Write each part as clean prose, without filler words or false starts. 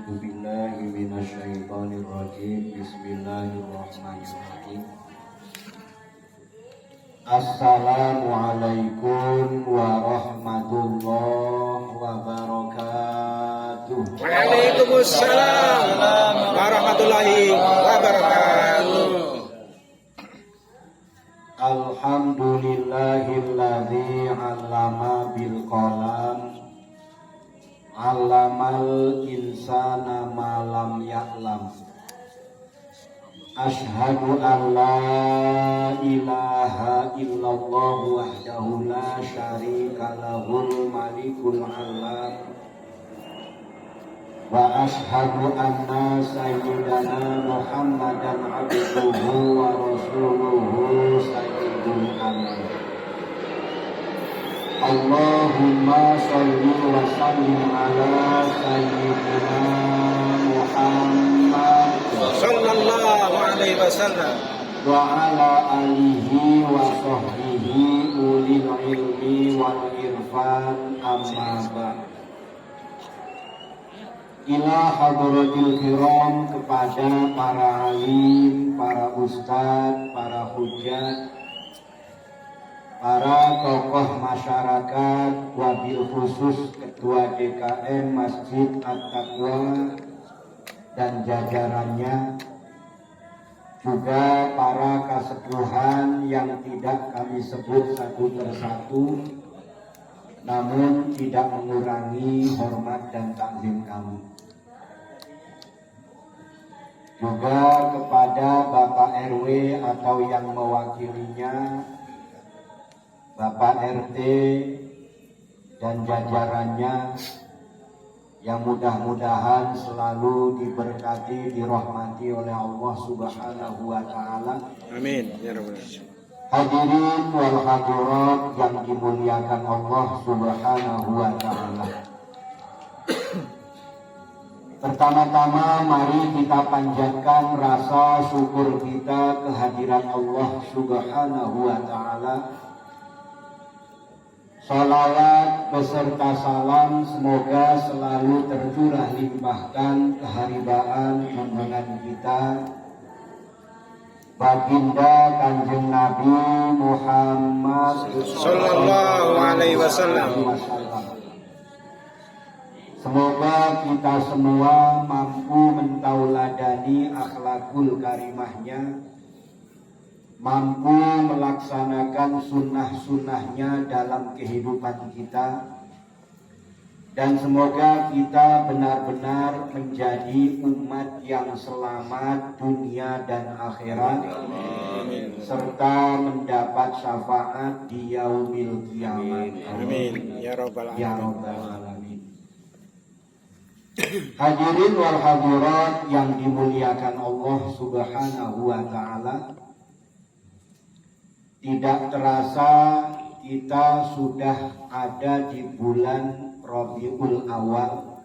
A'udzu billahi minasyaitonir rajim. Bismillahirrahmanirrahim. Assalamualaikum warahmatullahi wabarakatuh. Waalaikumsalam warahmatullahi wabarakatuh. Alhamdulillahilladzi 'allama bil qalam, 'allamal insana ma lam ya'lam. Asyhadu an la ilaha illallah wahdahu la syarika lahul malikul alam. Wa asyhadu anna sayyidana Muhammadan abduhu wa rasuluhu sayyidul alam. Allahumma sholli wa sallim ala sayyidina Muhammad Sallallahu alaihi wasallam wa ala alihi wa sahbihi ulil ilmi wal irfan, amma ba'd. Ila hadratil kiram, kepada para alim, para ustadz, para hujat, para tokoh masyarakat, wabil khusus Ketua DKM Masjid At-Taqwa dan jajarannya, juga para kasepuhan yang tidak kami sebut satu persatu, namun tidak mengurangi hormat dan takzim kami. Juga kepada Bapak RW atau yang mewakilinya, Bapak RT dan jajarannya, yang mudah-mudahan selalu diberkati, dirahmati oleh Allah Subhanahu wa Ta'ala. Amin ya rabbal alamin. Hadirin wal hadirat yang dimuliakan Allah Subhanahu wa Ta'ala. Pertama-tama mari kita panjatkan rasa syukur kita kehadiran Allah Subhanahu wa Ta'ala. Salawat beserta salam semoga selalu tercurah limpahkan keharibaan junjungan kita Baginda Kanjeng Nabi Muhammad Sallallahu alaihi wasallam. Semoga kita semua mampu mentauladani akhlakul karimahnya, mampu melaksanakan sunnah-sunnahnya dalam kehidupan kita, dan semoga kita benar-benar menjadi umat yang selamat dunia dan akhirat. Amin. Serta mendapat syafaat di yaumil kiamat. Amin ya rabbal alamin. Hadirin wal hadirat yang dimuliakan Allah Subhanahu wa Ta'ala, tidak terasa kita sudah ada di bulan Rabiul Awal,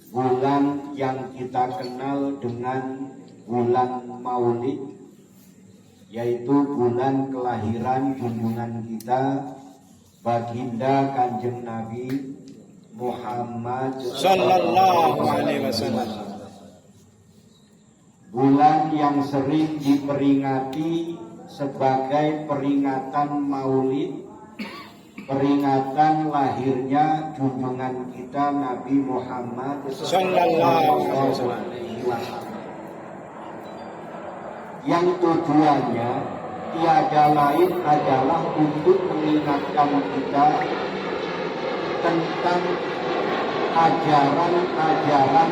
bulan yang kita kenal dengan bulan Maulid, yaitu bulan kelahiran junjungan kita Baginda Kanjeng Nabi Muhammad Sallallahu alaihi wasallam. Bulan yang sering diperingati sebagai peringatan Maulid, peringatan lahirnya junjungan kita Nabi Muhammad Sallallahu alaihi wasallam, yang tujuannya tiada lain adalah untuk mengingatkan kita tentang ajaran-ajaran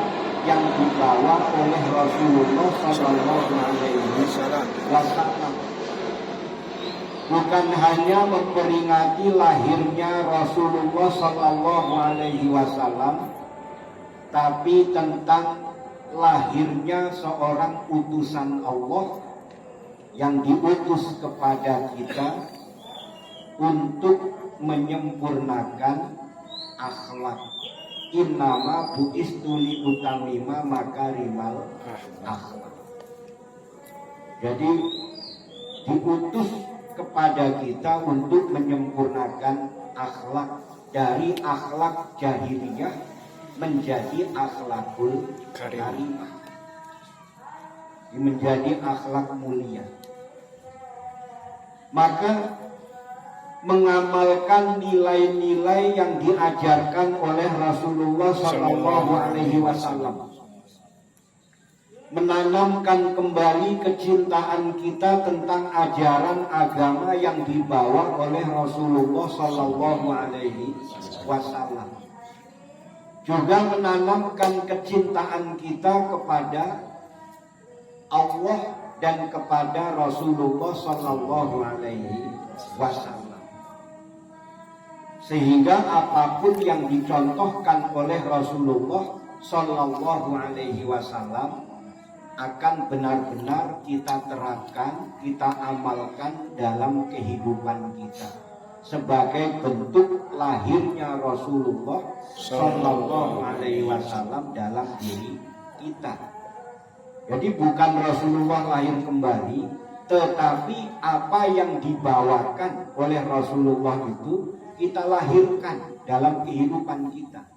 yang dibawa oleh Rasulullah Sallallahu Alaihi Wasallam. Bukan hanya memperingati lahirnya Rasulullah Sallallahu Alaihi Wasallam, tapi tentang lahirnya seorang utusan Allah yang diutus kepada kita untuk menyempurnakan akhlak. Innama bu'istu li utamima makarimal akhlak. Jadi diutus kepada kita untuk menyempurnakan akhlak, dari akhlak jahiliyah menjadi akhlakul Karimah. karimah, menjadi akhlak mulia. Maka mengamalkan nilai-nilai yang diajarkan oleh Rasulullah Sallallahu Alaihi Wasallam, menanamkan kembali kecintaan kita tentang ajaran agama yang dibawa oleh Rasulullah Sallallahu Alaihi Wasallam, juga menanamkan kecintaan kita kepada Allah dan kepada Rasulullah Sallallahu Alaihi Wasallam, sehingga apapun yang dicontohkan oleh Rasulullah Sallallahu Alaihi Wasallam akan benar-benar kita terapkan, kita amalkan dalam kehidupan kita sebagai bentuk lahirnya Rasulullah Sallallahu Alaihi Wasallam dalam diri kita. Jadi bukan Rasulullah lahir kembali, tetapi apa yang dibawakan oleh Rasulullah itu kita lahirkan dalam kehidupan kita.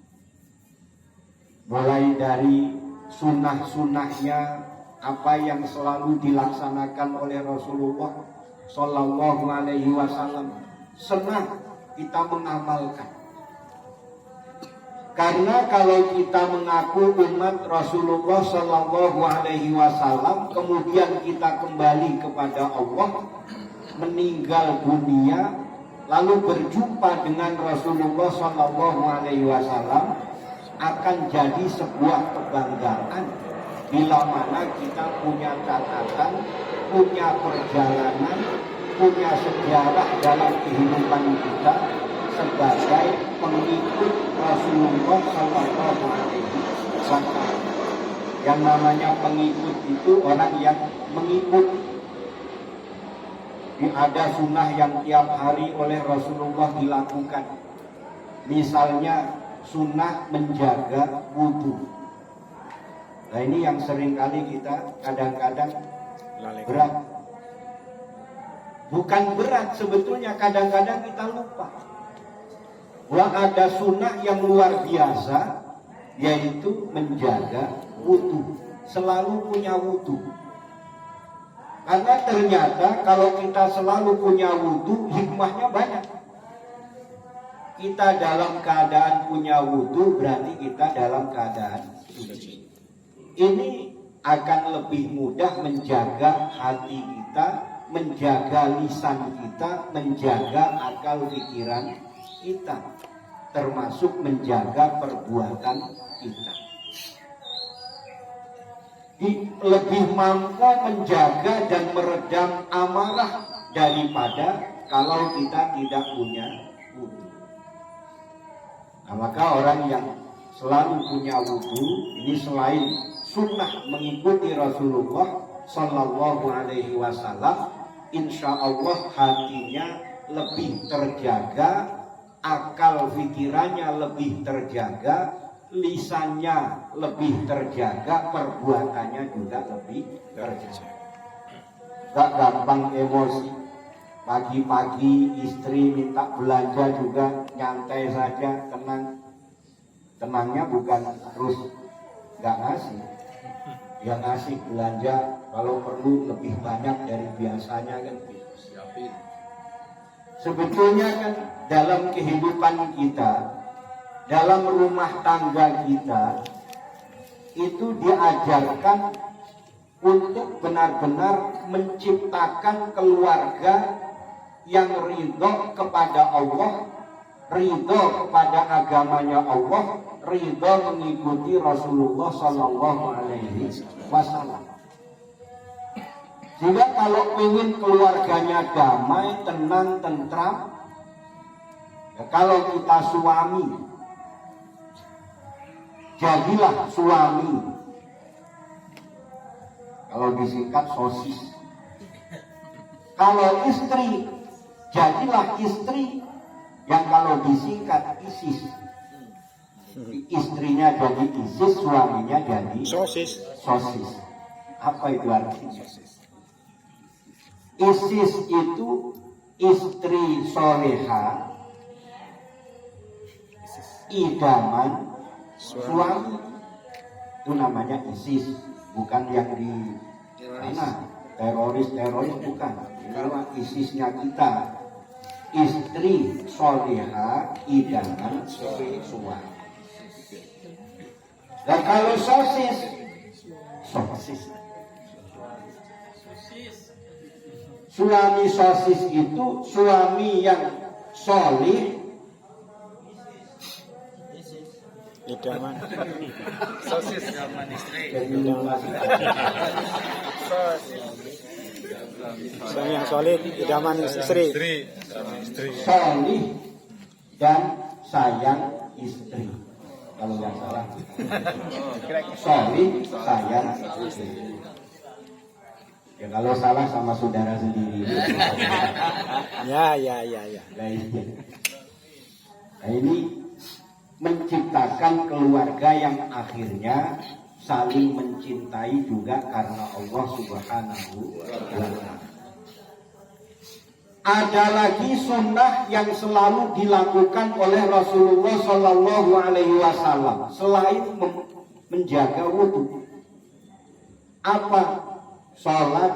Mulai dari sunnah-sunnahnya, apa yang selalu dilaksanakan oleh Rasulullah Sallallahu Alaihi Wasallam, senang kita mengamalkan. Karena kalau kita mengaku umat Rasulullah Sallallahu Alaihi Wasallam, kemudian kita kembali kepada Allah, meninggal dunia, lalu berjumpa dengan Rasulullah Sallallahu Alaihi Wasallam, akan jadi sebuah kebanggaan bila mana kita punya catatan, punya perjalanan, punya sejarah dalam kehidupan kita sebagai pengikut Rasulullah Sallallahu Alaihi Wasallam. Yang namanya pengikut itu orang yang mengikut. Ada sunnah yang tiap hari oleh Rasulullah dilakukan. Misalnya sunnah menjaga wudhu. Nah ini yang seringkali kita kadang-kadang berat. Bukan berat sebetulnya, kadang-kadang kita lupa. Wah, ada sunnah yang luar biasa, yaitu menjaga wudhu. Selalu punya wudhu. Karena ternyata kalau kita selalu punya wudhu, hikmahnya banyak. Kita dalam keadaan punya wudhu, berarti kita dalam keadaan suci. Ini akan lebih mudah menjaga hati kita, menjaga lisan kita, menjaga akal pikiran kita, termasuk menjaga perbuatan kita. Lebih mampu menjaga dan meredam amarah daripada kalau kita tidak punya wudhu. Nah, maka orang yang selalu punya wudhu ini selain sunnah mengikuti Rasulullah Sallallahu Alaihi Wasallam, insya Allah hatinya lebih terjaga, akal pikirannya lebih terjaga, lisannya lebih terjaga, perbuatannya juga lebih terjaga. Gak gampang emosi. Pagi-pagi istri minta belanja juga nyantai saja, tenang. Tenangnya bukan terus gak ngasih. Dia ngasih belanja kalau perlu lebih banyak dari biasanya kan. Sebetulnya kan dalam kehidupan kita, dalam rumah tangga kita, itu diajarkan untuk benar-benar menciptakan keluarga yang ridho kepada Allah, ridho kepada agamanya Allah, ridho mengikuti Rasulullah Sallallahu Alaihi Wasallam. Sehingga kalau ingin keluarganya damai, tenang, tentram, ya kalau kita suami, jadilah suami. Kalau disingkat sosis. Kalau istri, jadilah istri, yang kalau disingkat ISIS. Istrinya jadi ISIS, suaminya jadi sosis. Apa itu artinya? ISIS itu istri soleha, idaman, suami itu namanya ISIS, bukan yang di mana teroris bukan. Inilah ISISnya kita, istri solihah idaman suami. Dan kalau sosis suami sosis itu suami yang solih Idaman. Sosis zaman istri. Suami yang solid, idaman istri. solih dan sayang istri. Kalau nggak salah solih sayang istri. Ya kalau salah sama saudara sendiri. Ya. Nah ini menciptakan keluarga yang akhirnya saling mencintai juga karena Allah Subhanahu wa Ta'ala. Ada lagi sunnah yang selalu dilakukan oleh Rasulullah Shallallahu Alaihi Wasallam selain menjaga wudhu. Apa? Sholat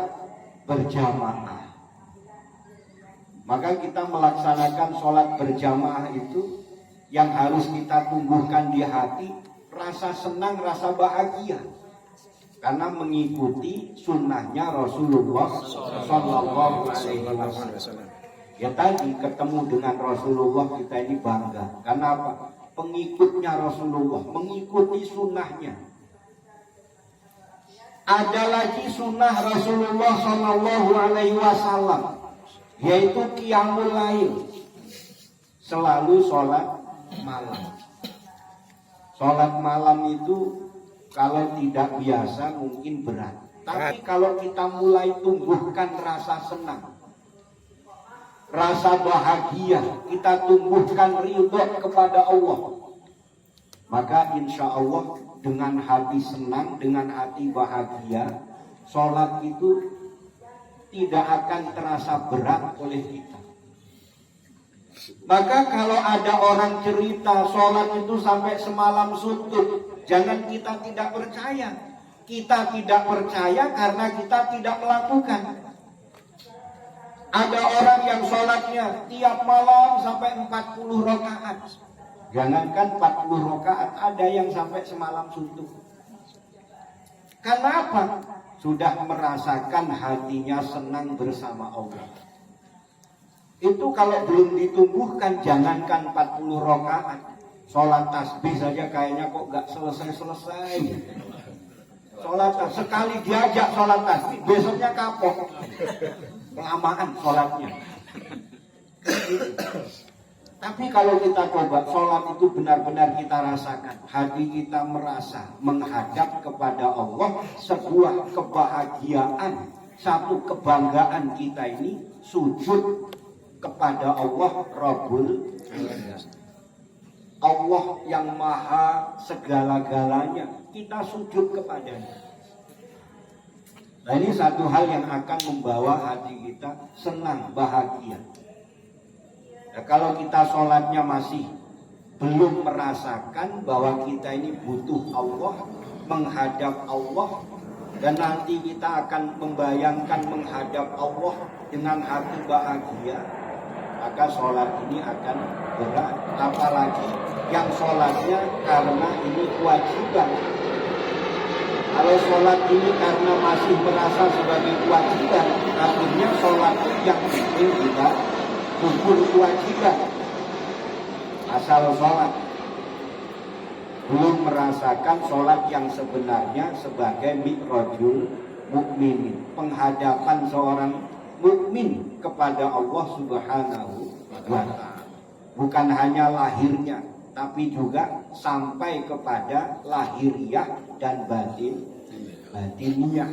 berjamaah. Maka kita melaksanakan sholat berjamaah itu yang harus kita tumbuhkan di hati rasa senang, rasa bahagia karena mengikuti sunnahnya Rasulullah Sallallahu Alaihi Wasallam. Ya tadi ketemu dengan Rasulullah kita ini bangga. Karena apa? Pengikutnya Rasulullah, mengikuti sunnahnya. Ada lagi sunnah Rasulullah Sallallahu Alaihi Wasallam, yaitu qiyamul lail, selalu sholat malam. Sholat malam itu kalau tidak biasa mungkin berat. Tapi kalau kita mulai tumbuhkan rasa senang, rasa bahagia, kita tumbuhkan ridho kepada Allah, maka insya Allah dengan hati senang, dengan hati bahagia, sholat itu tidak akan terasa berat oleh kita. Maka kalau ada orang cerita sholat itu sampai semalam suntuk, jangan kita tidak percaya. Kita tidak percaya karena kita tidak melakukan. Ada orang yang sholatnya tiap malam sampai 40 rakaat. Jangankan 40 rakaat, ada yang sampai semalam suntuk. Karena apa? Sudah merasakan hatinya senang bersama Allah. Itu kalau belum ditumbuhkan, jangankan 40 rakaat, sholat tasbih saja kayaknya kok gak selesai-selesai. Sholat sekali diajak sholat tasbih, besoknya kapok, kelamaan sholatnya. Tapi kalau kita coba sholat itu benar-benar kita rasakan, hati kita merasa menghadap kepada Allah, sebuah kebahagiaan, satu kebanggaan kita ini sujud kepada Allah Rabbul Alamin. Allah yang maha segala-galanya, kita sujud kepadanya. Nah ini satu hal yang akan membawa hati kita senang, bahagia. Nah, kalau kita sholatnya masih belum merasakan bahwa kita ini butuh Allah, menghadap Allah, dan nanti kita akan membayangkan menghadap Allah dengan hati bahagia, maka sholat ini akan berat. Apalagi yang sholatnya karena ini kewajiban. Kalau sholat ini karena masih merasa sebagai kewajiban, akhirnya sholat yang penting juga gugur kewajiban. Asal sholat belum merasakan sholat yang sebenarnya sebagai mi'rajul mukminin, penghadapan seorang mukmin kepada Allah Subhanahu wa Ta'ala. Bukan hanya lahirnya, tapi juga sampai kepada lahiriah dan batiniah.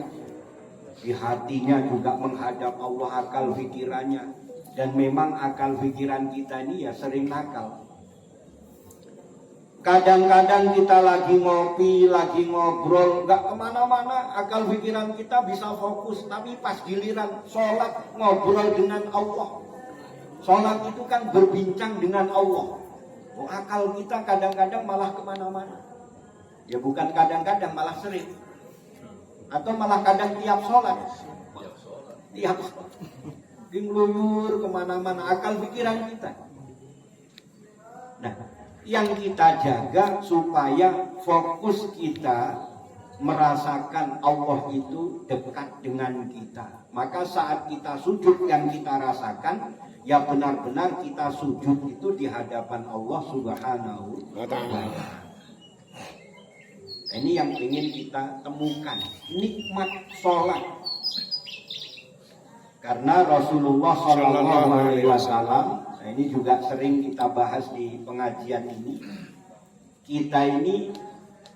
Di hatinya juga menghadap Allah, akal pikirannya. Dan memang akal pikiran kita ini ya sering nakal. Kadang-kadang kita lagi ngopi, lagi ngobrol, nggak kemana-mana, akal pikiran kita bisa fokus. Tapi pas giliran sholat, ngobrol dengan Allah. Sholat itu kan berbincang dengan Allah. Akal kita kadang-kadang malah kemana-mana. Ya bukan kadang-kadang, malah sering. Atau malah kadang tiap sholat. Tiap sholat. Ngeluyur kemana-mana akal pikiran kita. Nah, yang kita jaga supaya fokus kita merasakan Allah itu dekat dengan kita. Maka saat kita sujud yang kita rasakan, ya benar-benar kita sujud itu di hadapan Allah Subhanahu wa Ta'ala. Ini yang ingin kita temukan, nikmat sholat. Karena Rasulullah SAW, nah ini juga sering kita bahas di pengajian ini, kita ini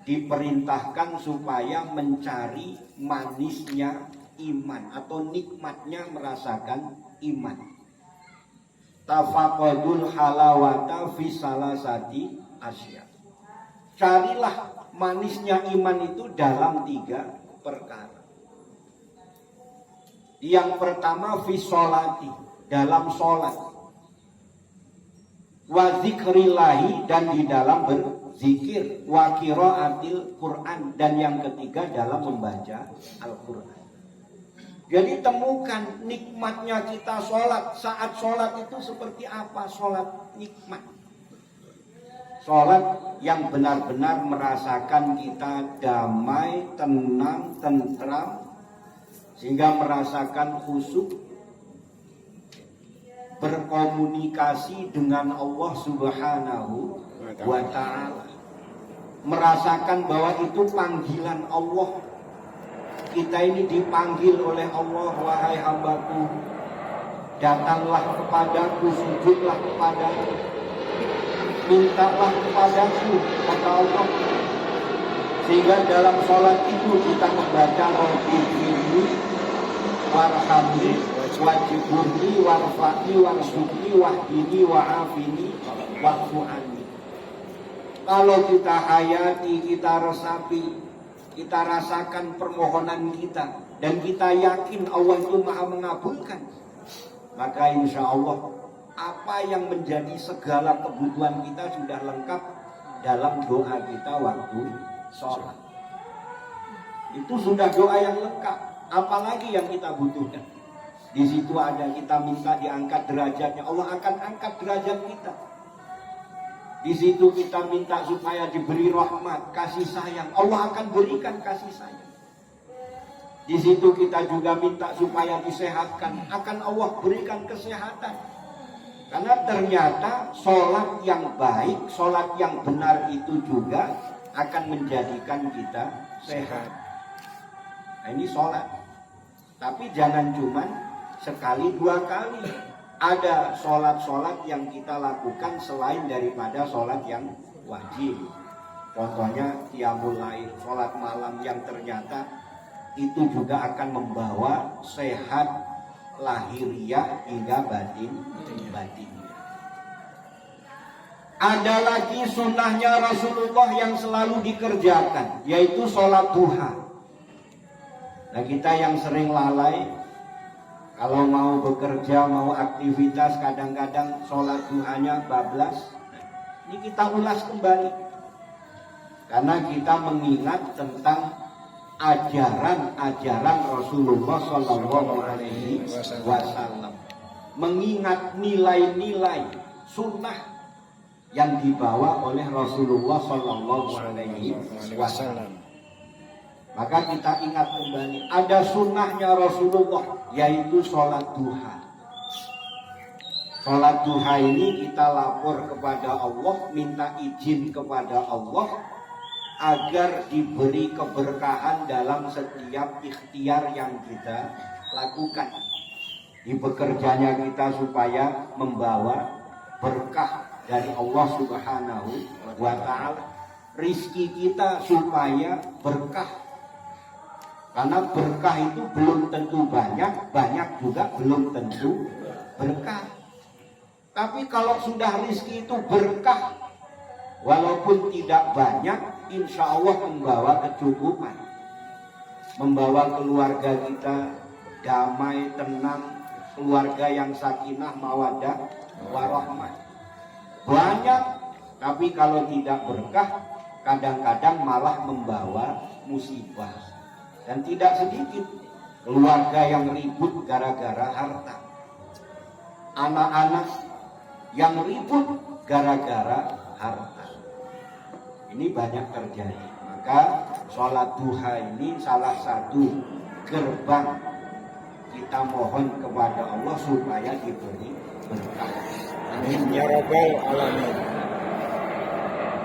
diperintahkan supaya mencari manisnya iman atau nikmatnya merasakan iman. Tafaqadul halawata fi salasati asya. Carilah manisnya iman itu dalam 3 perkara. Yang pertama fi sholati, dalam sholat. Wa zikrillahi, dan di dalam berzikir. Wa qiraatil Quran, dan yang ketiga dalam membaca Al-Quran. Jadi temukan nikmatnya kita sholat. Saat sholat itu seperti apa? Sholat nikmat. Sholat yang benar-benar merasakan kita damai, tenang, tentram, sehingga merasakan khusyuk, berkomunikasi dengan Allah Subhanahu wa Ta'ala, merasakan bahwa itu panggilan Allah. Kita ini dipanggil oleh Allah, wahai hambaku, datanglah kepadaku, sujudlah kepadaku, mintalah kepadaku, kata Allah. Sehingga dalam sholat itu kita membaca Rabbini warhamni wajiburni warfaqni warsukni wahdini wa'afini wa'fu'ani. Kalau kita hayati, kita resapi, kita rasakan permohonan kita, dan kita yakin Allah itu maha mengabulkan, maka insya Allah apa yang menjadi segala kebutuhan kita sudah lengkap dalam doa kita waktu sholat. Itu sudah doa yang lengkap. Apalagi yang kita butuhkan? Di situ ada kita minta diangkat derajatnya, Allah akan angkat derajat kita. Di situ kita minta supaya diberi rahmat, kasih sayang, Allah akan berikan kasih sayang. Di situ kita juga minta supaya disehatkan, akan Allah berikan kesehatan. Karena ternyata sholat yang baik, sholat yang benar itu juga akan menjadikan kita sehat. Nah, ini sholat. Tapi jangan cuma sekali 2 kali. Ada sholat-sholat yang kita lakukan selain daripada sholat yang wajib. Contohnya qiyamul lail, sholat malam yang ternyata itu juga akan membawa sehat lahiriah hingga batin. Ada lagi sunnahnya Rasulullah yang selalu dikerjakan, yaitu sholat duha. Nah, kita yang sering lalai, kalau mau bekerja, mau aktivitas, kadang-kadang sholat duhanya bablas. Ini kita ulas kembali, karena kita mengingat tentang ajaran-ajaran Rasulullah SAW, mengingat nilai-nilai sunnah yang dibawa oleh Rasulullah SAW. Maka kita ingat kembali, ada sunnahnya Rasulullah, yaitu sholat duha. Sholat duha ini kita lapor kepada Allah, minta izin kepada Allah agar diberi keberkahan dalam setiap ikhtiar yang kita lakukan. Di bekerjanya kita supaya membawa berkah dari Allah Subhanahu wa Ta'ala. Rizki kita supaya berkah. Karena berkah itu belum tentu banyak, banyak juga belum tentu berkah. Tapi kalau sudah rizki itu berkah, walaupun tidak banyak, insya Allah membawa kecukupan, membawa keluarga kita damai, tenang, keluarga yang sakinah, mawaddah, warahmah. Banyak, tapi kalau tidak berkah, kadang-kadang malah membawa musibah. Dan tidak sedikit keluarga yang ribut gara-gara harta, anak-anak yang ribut gara-gara harta. Ini banyak terjadi. Maka sholat duha ini salah satu gerbang kita mohon kepada Allah supaya diberi berkah. Amin ya rabbal alamin.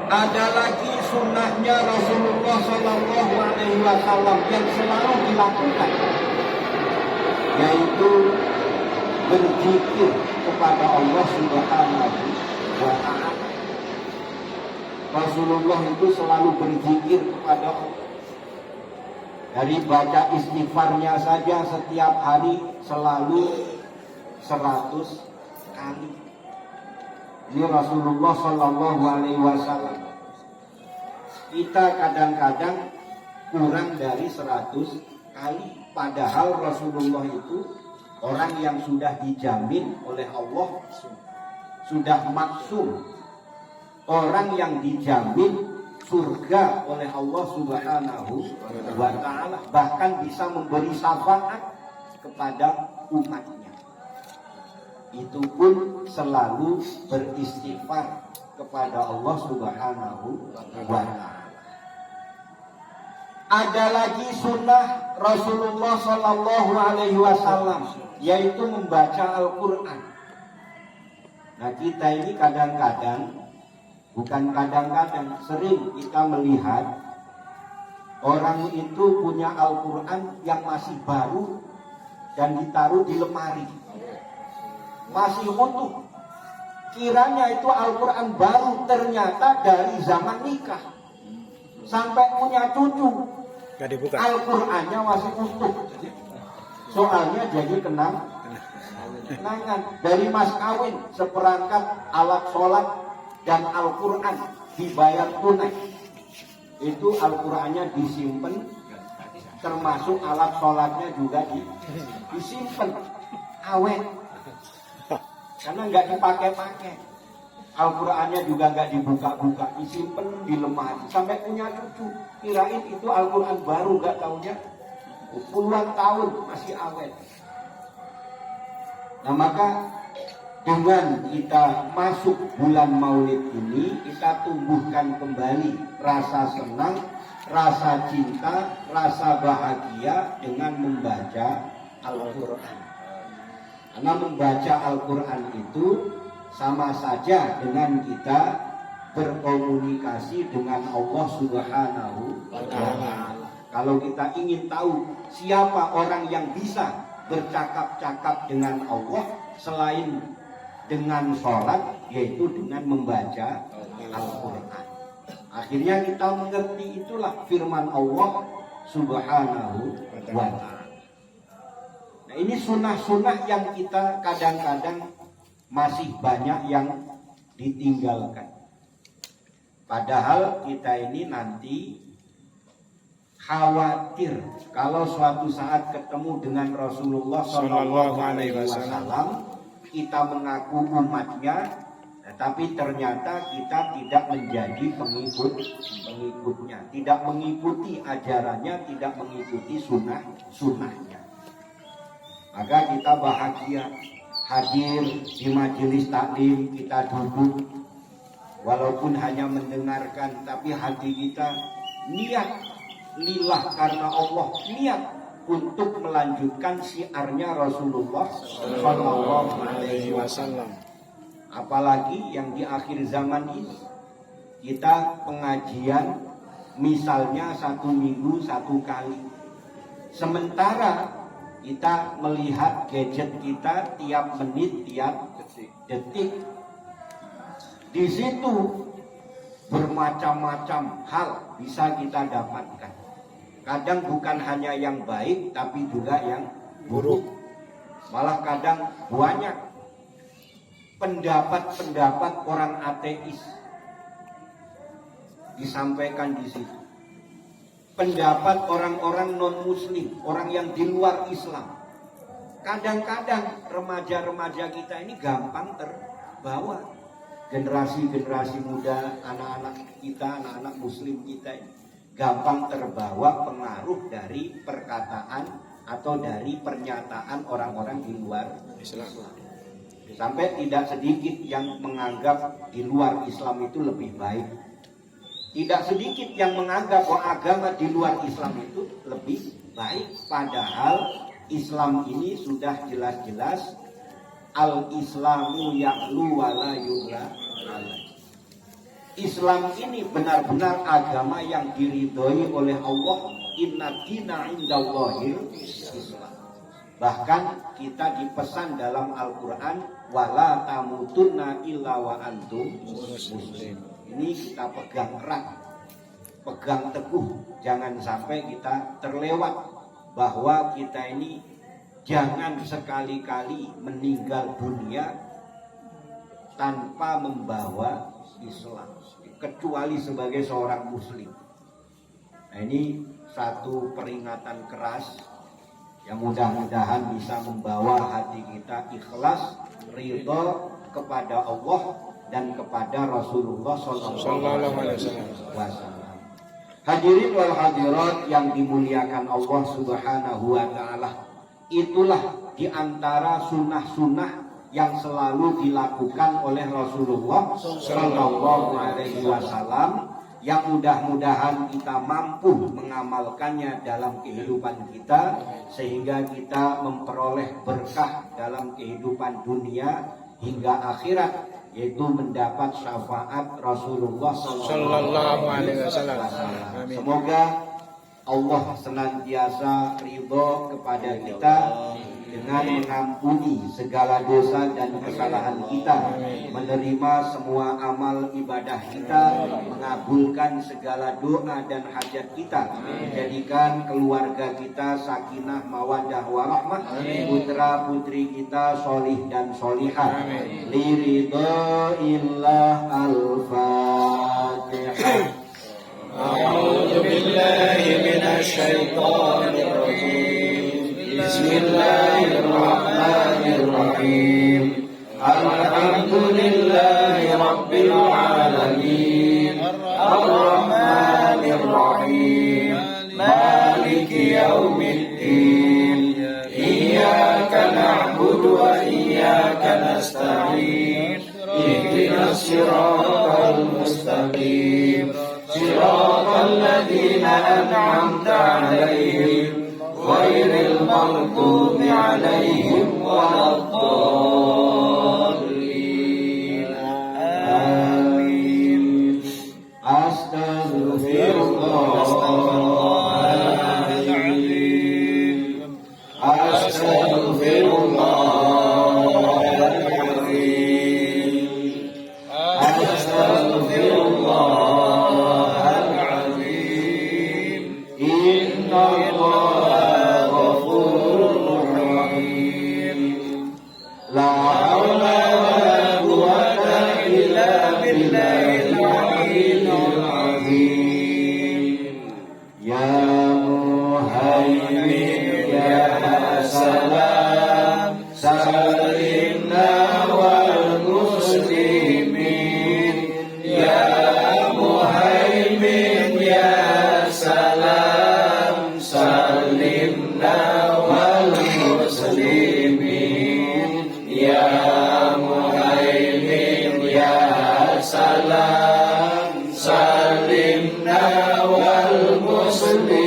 Ada lagi sunnahnya Rasulullah Shallallahu Alaihi Wasallam yang selalu dilakukan, yaitu berzikir kepada Allah Subhanahu wa Ta'ala. Rasulullah itu selalu berzikir kepada Allah. Dari baca istighfarnya saja setiap hari selalu 100 kali. Ini Rasulullah Shallallahu Alaihi Wasallam. Kita kadang-kadang kurang dari 100 kali. Padahal Rasulullah itu orang yang sudah dijamin oleh Allah, sudah maksum, orang yang dijamin surga oleh Allah Subhanahu wa Ta'ala, bahkan bisa memberi syafaat kepada umatnya. Itu pun selalu beristighfar kepada Allah Subhanahu wa Ta'ala. Ada lagi sunnah Rasulullah Sallallahu Alaihi Wasallam, yaitu membaca Al-Quran. Nah, kita ini kadang-kadang, bukan kadang-kadang, sering kita melihat orang itu punya Al-Quran yang masih baru dan ditaruh di lemari, masih utuh. Kiranya itu Al-Quran baru, ternyata dari zaman nikah sampai punya cucu Gak dibuka. Al-Qurannya masih utuh. Soalnya jadi kenangan dari mas kawin, seperangkat alat sholat dan Al-Quran dibayar tunai. Itu Al-Qurannya disimpan, termasuk alat sholatnya juga disimpan awet, karena nggak dipakai-pakai. Al-Qurannya juga nggak dibuka-buka, disimpan di lemari sampai punya cucu. Kirain itu Al-Quran baru, nggak taunya puluhan tahun masih awet. Nah, maka dengan kita masuk bulan Maulid ini, kita tumbuhkan kembali rasa senang, rasa cinta, rasa bahagia dengan membaca Al-Quran. Karena membaca Al-Quran itu sama saja dengan kita berkomunikasi dengan Allah Subhanahu wa Ta'ala. Kalau kita ingin tahu siapa orang yang bisa bercakap-cakap dengan Allah selain dengan sholat, yaitu dengan membaca Al-Quran. Akhirnya kita mengerti, itulah firman Allah Subhanahu wa Ta'ala. Nah, ini sunnah-sunnah yang kita kadang-kadang masih banyak yang ditinggalkan. Padahal kita ini nanti khawatir kalau suatu saat ketemu dengan Rasulullah Shallallahu Alaihi Wasallam, kita mengaku umatnya, tetapi ternyata kita tidak menjadi pengikutnya, tidak mengikuti ajarannya, tidak mengikuti sunnahnya. Maka kita bahagia hadir di majelis taklim, kita duduk, walaupun hanya mendengarkan, tapi hati kita niat lillah karena Allah, niat untuk melanjutkan syiarnya Rasulullah Shallallahu Alaihi Wasallam. Apalagi yang di akhir zaman ini, kita pengajian misalnya 1 minggu 1 kali, sementara kita melihat gadget kita tiap menit, tiap detik. Di situ bermacam-macam hal bisa kita dapatkan. Kadang bukan hanya yang baik, tapi juga yang buruk. Malah kadang banyak pendapat-pendapat orang ateis disampaikan di situ. Pendapat orang-orang non-muslim, orang yang di luar Islam. Kadang-kadang remaja-remaja kita ini gampang terbawa. generasi muda, anak-anak kita, anak-anak muslim kita ini gampang terbawa pengaruh dari perkataan atau dari pernyataan orang-orang di luar Islam. Sampai tidak sedikit yang menganggap di luar Islam itu lebih baik. Tidak sedikit yang menganggap bahwa agama di luar Islam itu lebih baik. Padahal Islam ini sudah jelas-jelas al-Islamu ya'lu wa la yu'la alaih. Islam ini benar-benar agama yang diridhoi oleh Allah. Inna dina indallahil Islam. Bahkan kita dipesan dalam Al-Quran, wala tamutunna illa wa antum muslim. Ini kita pegang erat, pegang teguh. Jangan sampai kita terlewat bahwa kita ini jangan sekali-kali meninggal dunia tanpa membawa Islam, kecuali sebagai seorang muslim. Nah, ini satu peringatan keras yang mudah-mudahan bisa membawa hati kita ikhlas, ridho kepada Allah dan kepada Rasulullah Sallallahu Alaihi Wasallam. Hadirin wal hadirat yang dimuliakan Allah Subhanahu Wa Taala, itulah diantara sunnah-sunnah yang selalu dilakukan oleh Rasulullah Sallallahu Alaihi Wasallam, yang mudah-mudahan kita mampu mengamalkannya dalam kehidupan kita sehingga kita memperoleh berkah dalam kehidupan dunia hingga akhirat, yaitu mendapat syafaat Rasulullah Sallallahu Alaihi Wasallam. Semoga Allah senantiasa ridho kepada kita dengan mengampuni segala dosa dan kesalahan kita, menerima semua amal ibadah kita, mengabulkan segala doa dan hajat kita, menjadikan keluarga kita sakinah mawaddah warahmah, putra putri kita sholih dan sholihah. Liridhaillah al-Fatihah. A'udzu billahi minasy syaithanir rajim. Bismillahirrahmanirrahim. Alhamdulillahi rabbil alamin. Ar-Rahmanir Rahim. Maliki yaumiddin. Iyyaka na'budu wa iyyaka nasta'in. Ihdinas siratal mustaqim. Siratal ladzina an'amta 'alaihim ghairil maghdubi 'alaihim waladdallin. Amin. Astaghfirullahaladzim. Astaghfirullahaladzim. Astaghfirullahaladzim. Innallaha ghafurur rahim. La haula wala quwwata illa billahil aliyyil azim. Ya Muhaimin ya Salam, salimna wal muslimin. Ya Muhaimin ya Salam, salimna wal muslimin. Ya Muhaimin ya Salam, salimna wal muslimin.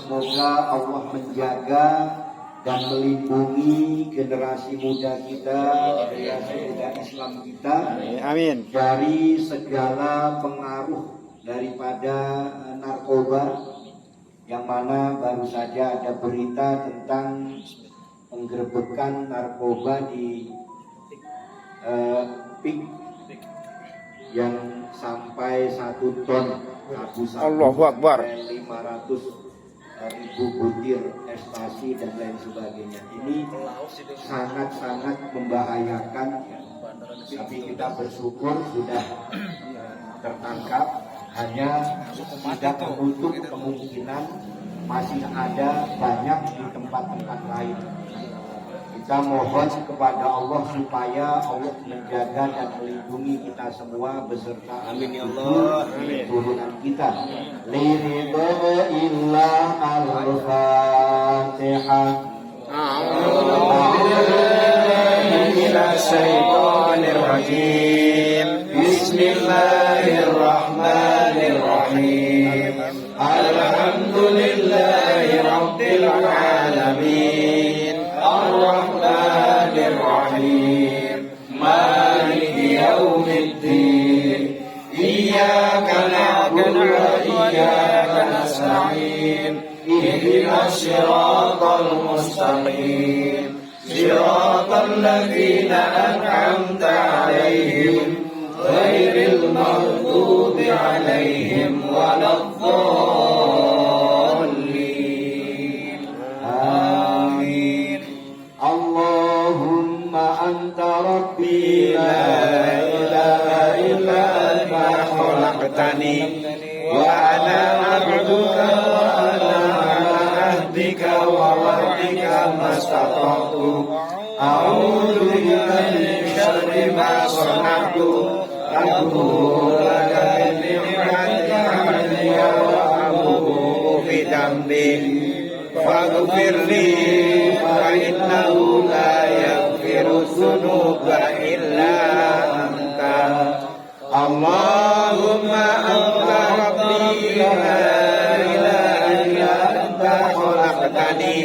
semoga Allah menjaga dan melindungi generasi muda kita, generasi muda Islam kita, Amin. dari segala pengaruh daripada narkoba, yang mana baru saja ada berita tentang penggerbekan narkoba di PIK yang sampai 1 ton sabu-sabu, Allahu Akbar. 500.000 butir ekstasi dan lain sebagainya. Ini sangat-sangat membahayakan, tapi kita bersyukur sudah tertangkap. Hanya tidak menutup kemungkinan masih ada banyak di tempat-tempat lain. Kita mohon kepada Allah supaya Allah menjaga dan melindungi kita semua beserta amin ya Allah, turunan kita. Liridha'illah al-Fatihah. Bismillahirrahmanirrahim. Alhamdulillahi rabbil alamin. Ar-Rahmanir-Rahim. Maliki yaumiddin. Iyyaka na'budu wa iyyaka nasta'in. Ihdinas siratal mustaqim. Siratal ladzina an'amta 'alaihim ghairil maghdubi 'alaihim waladdallin. Amin. Allahumma anta rabbi la ilaha illa anta khalaqtani wa ana 'abduka wa ana 'ala ahdika wa wa'dika mastata'tu. A'udzu bika min syarri ma sana'tu. Abu'u laka bi ni'matika 'alayya wa abu'u bi dhanbi. Faghfirli fa innahu la yaghfiru dzunuba illa anta. Allahumma anta rabbi la ilaha illa anta khalaqtani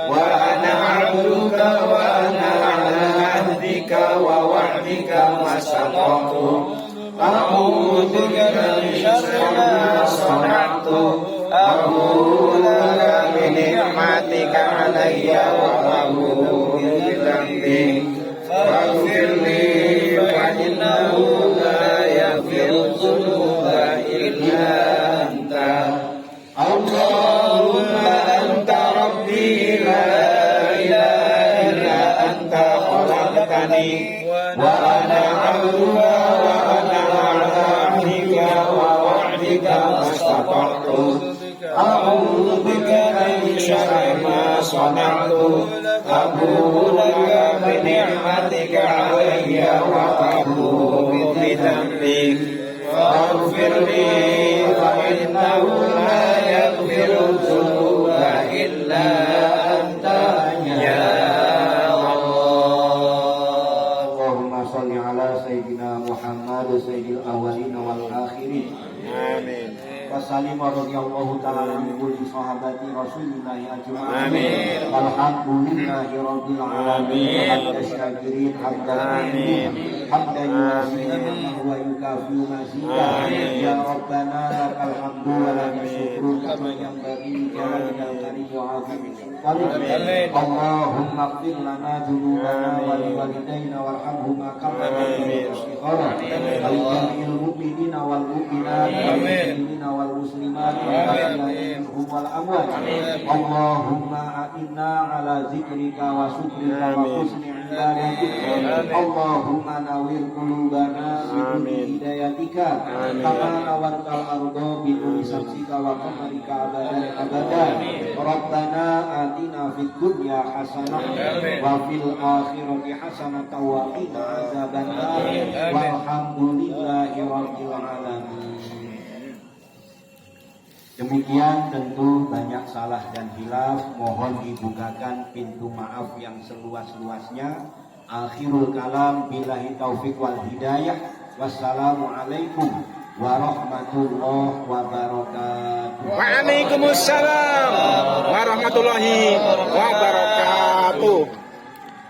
wa ana 'abduka wa ana 'ala ahdika wa wa'dika mastata'tu. A'udzu bika min syarri ma sana'tu. Abu'u laka bi ni'matika 'alayya wa abu'u bi dhanbi. Faghfirli fa innahu la yaghfiru dzunuba illa anta. Allahumma anta rabbi la ilaha illa anta khalaqtani wa ana 'abduka wa ana 'ala ahdika wa wa'dika mastata'tu. A'udzu bika min syarri ma sana'tu. Abu'u laka bi ni'matika 'alayya wa abu'u bi dhanbi. Faghfirli fa innahu la yaghfiru dzunuba illa anta ya Allah. Allahumma shalli ala sayyidina Muhammad sayyidil awwalin wal akhirin. Amin. Wasallim radhiyallahu ta'ala an kulli sahabati Rasulillahi ajma'in. Amin. Alhamdulillahi rabbil alamin. Hamdan syakirin, hamdan yuwafiqu wa yukafi'u mazida. Ya Rabbana lakal hamdu wa lakal syukru kama yanbaghi li jalalil karim wa 'azimi sultanik. Allahumma ighfir lana dzunubana wa li walidayna warhamhuma kama rabbayana shighara. Al-jami'il mu'minina wal mu'minat wal muslimina wal muslimat minhum wal amwat. Allahumma a'inna ala zikrika wa syukrika wa husni ibadatika. Allahumma nawwir qulubana bi hidayatika kama nawartal arda bi nuri samsika wa qamarika abadan abadan. Rabbana atina fid dunya hasanah wa fil akhirati hasanah wa qina azabannar. Walhamdulillahi rabbil alamin. Demikian, tentu banyak salah dan hilaf, mohon dibukakan pintu maaf yang seluas-luasnya. Akhirul kalam, billahi taufiq wal hidayah. Wassalamualaikum warahmatullahi wabarakatuh. Waalaikumsalam warahmatullahi wabarakatuh.